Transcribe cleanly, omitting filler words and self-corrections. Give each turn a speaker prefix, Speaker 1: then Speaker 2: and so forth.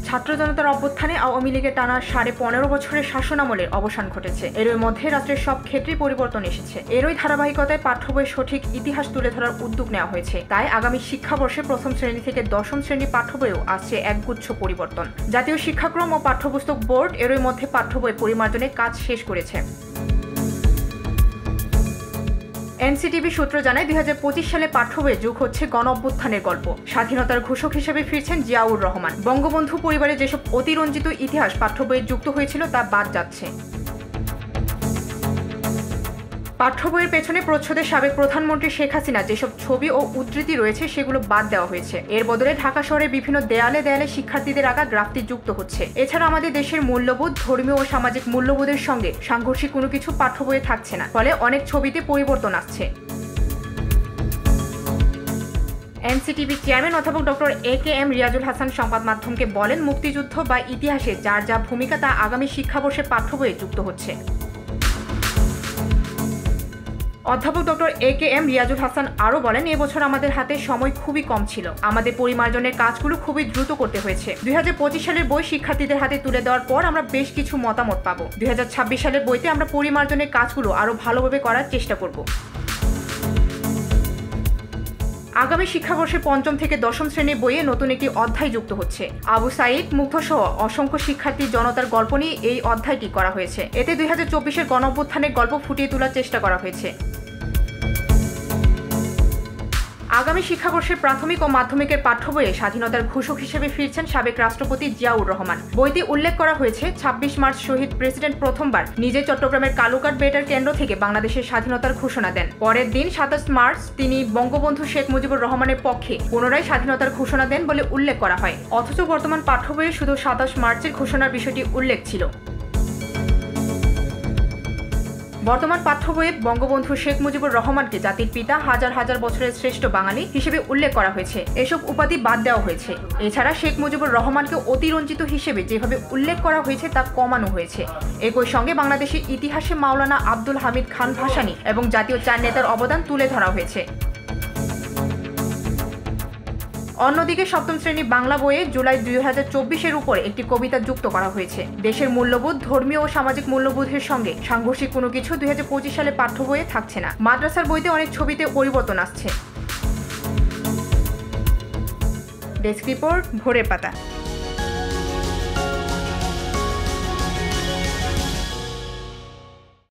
Speaker 1: ছাত্র জনতার অভ্যুত্থানে আওয়ামী লীগের টানা 15.5 বছরের শাসনামলের অবসান ঘটেছে। এরই মধ্যে রাষ্ট্রের সব ক্ষেত্রেই পরিবর্তন এসেছে। এরই ধারাবাহিকতায় পাঠ্য বইয়ের সঠিক ইতিহাস তুলে ধরার উদ্যোগ নেওয়া হয়েছে। তাই আগামী শিক্ষাবর্ষে প্রথম শ্রেণী থেকে দশম শ্রেণীর পাঠ্য বইয়েও আসছে একগুচ্ছ পরিবর্তন। জাতীয় শিক্ষাক্রম ও পাঠ্যপুস্তক বোর্ড এরই মধ্যে পাঠ্য বই পরিমার্জনের কাজ শেষ করেছে। এনসিটিভি সূত্র জানায় 2025 সালে পাঠ্য বইয়ে যুগ হচ্ছে গণ অভ্যুত্থানের গল্প। স্বাধীনতার ঘোষক হিসেবে ফিরছেন জিয়াউর রহমান। বঙ্গবন্ধু পরিবারে যেসব অতিরঞ্জিত ইতিহাস পাঠ্য বইয়ে যুক্ত হয়েছিল তা বাদ যাচ্ছে। পাঠ্য বইয়ের পেছনে প্রচ্ছদে সাবেক প্রধানমন্ত্রী শেখ হাসিনা যেসব ছবি ও উদ্ধৃতি রয়েছে সেগুলো বাদ দেওয়া হয়েছে। এর বদলে ঢাকা শহরের বিভিন্ন দেয়ালে দেয়ালে শিক্ষার্থীদের আঁকা গ্রাফটি যুক্ত হচ্ছে। এছাড়া আমাদের দেশের মূল্যবোধ, ধর্মীয় ও সামাজিক মূল্যবোধের সঙ্গে সাংঘর্ষিক কোনো কিছু পাঠ্য বইয়ে থাকছে না। ফলে অনেক ছবিতে পরিবর্তন আসছে। এনসিটিভি চেয়ারম্যান অধ্যাপক ডক্টর AKM রিয়াজুল হাসান সংবাদ মাধ্যমকে বলেন, মুক্তিযুদ্ধ বা ইতিহাসে যার যা ভূমিকা তা আগামী শিক্ষাবর্ষে পাঠ্য বইয়ে যুক্ত হচ্ছে। অধ্যাপক ডক্টর AKM রিয়াজুল হাসান আরও বলেন, এবছর আমাদের হাতে সময় খুবই কম ছিল। আমাদের পরিমার্জনের কাজগুলো খুবই দ্রুত করতে হয়েছে। 2025 সালের বই শিক্ষার্থীদের হাতে তুলে দেওয়ার পর আমরা বেশ কিছু মতামত পাবো। 2026 সালের বইতে আমরা পরিমার্জনের কাজগুলো আরও ভালোভাবে করার চেষ্টা করব। আগামী শিক্ষাবর্ষে পঞ্চম থেকে দশম শ্রেণীর বইয়ে নতুন একটি অধ্যায় যুক্ত হচ্ছে। আবু সাইদ, মুগ্ধ সহ অসংখ্য শিক্ষার্থী জনতার গল্প নিয়ে এই অধ্যায়টি করা হয়েছে। এতে 2024-এর গণ অভ্যুত্থানের গল্প ফুটিয়ে তোলার চেষ্টা করা হয়েছে। আগামী শিক্ষাবর্ষের প্রাথমিক ও মাধ্যমিকের পাঠ্য বইয়ে স্বাধীনতার ঘোষক হিসেবে ফিরছেন সাবেক রাষ্ট্রপতি জিয়াউর রহমান। বইতে উল্লেখ করা হয়েছে, 26 মার্চ শহীদ প্রেসিডেন্ট প্রথমবার নিজে চট্টগ্রামের কালুকাট বেতার কেন্দ্র থেকে বাংলাদেশের স্বাধীনতার ঘোষণা দেন। পরের দিন 27 মার্চ তিনি বঙ্গবন্ধু শেখ মুজিবুর রহমানের পক্ষে পুনরায় স্বাধীনতার ঘোষণা দেন বলে উল্লেখ করা হয়। অথচ বর্তমান পাঠ্য বইয়ে শুধু 27 মার্চের ঘোষণার বিষয়টি উল্লেখ ছিল। বর্তমান পাঠ্য বইয়ে বঙ্গবন্ধু শেখ মুজিবুর রহমানকে জাতির পিতা, হাজার হাজার বছরের শ্রেষ্ঠ বাঙালি হিসেবে উল্লেখ করা হয়েছে। এসব উপাধি বাদ দেওয়া হয়েছে। এছাড়া শেখ মুজিবুর রহমানকে অতিরঞ্জিত হিসেবে যেভাবে উল্লেখ করা হয়েছে তা কমানো হয়েছে। একই সঙ্গে বাংলাদেশের ইতিহাসে মাওলানা আব্দুল হামিদ খান ভাসানী এবং জাতীয় চার নেতার অবদান তুলে ধরা হয়েছে। অন্যদিকে সপ্তম শ্রেণী বাংলা বইয়ে জুলাই 2024-এর উপর একটি কবিতা যুক্ত করা হয়েছে। দেশের মূল্যবোধ, ধর্মীয় ও সামাজিক মূল্যবোধের সঙ্গে সাংঘর্ষিক কোনো কিছু 2025 সালে পাঠ্য বইয়ে থাকছে না। মাদ্রাসার বইতে অনেক ছবিতে পরিবর্তন আসছে। ডেস্ক রিপোর্ট, ভোরের পাতা।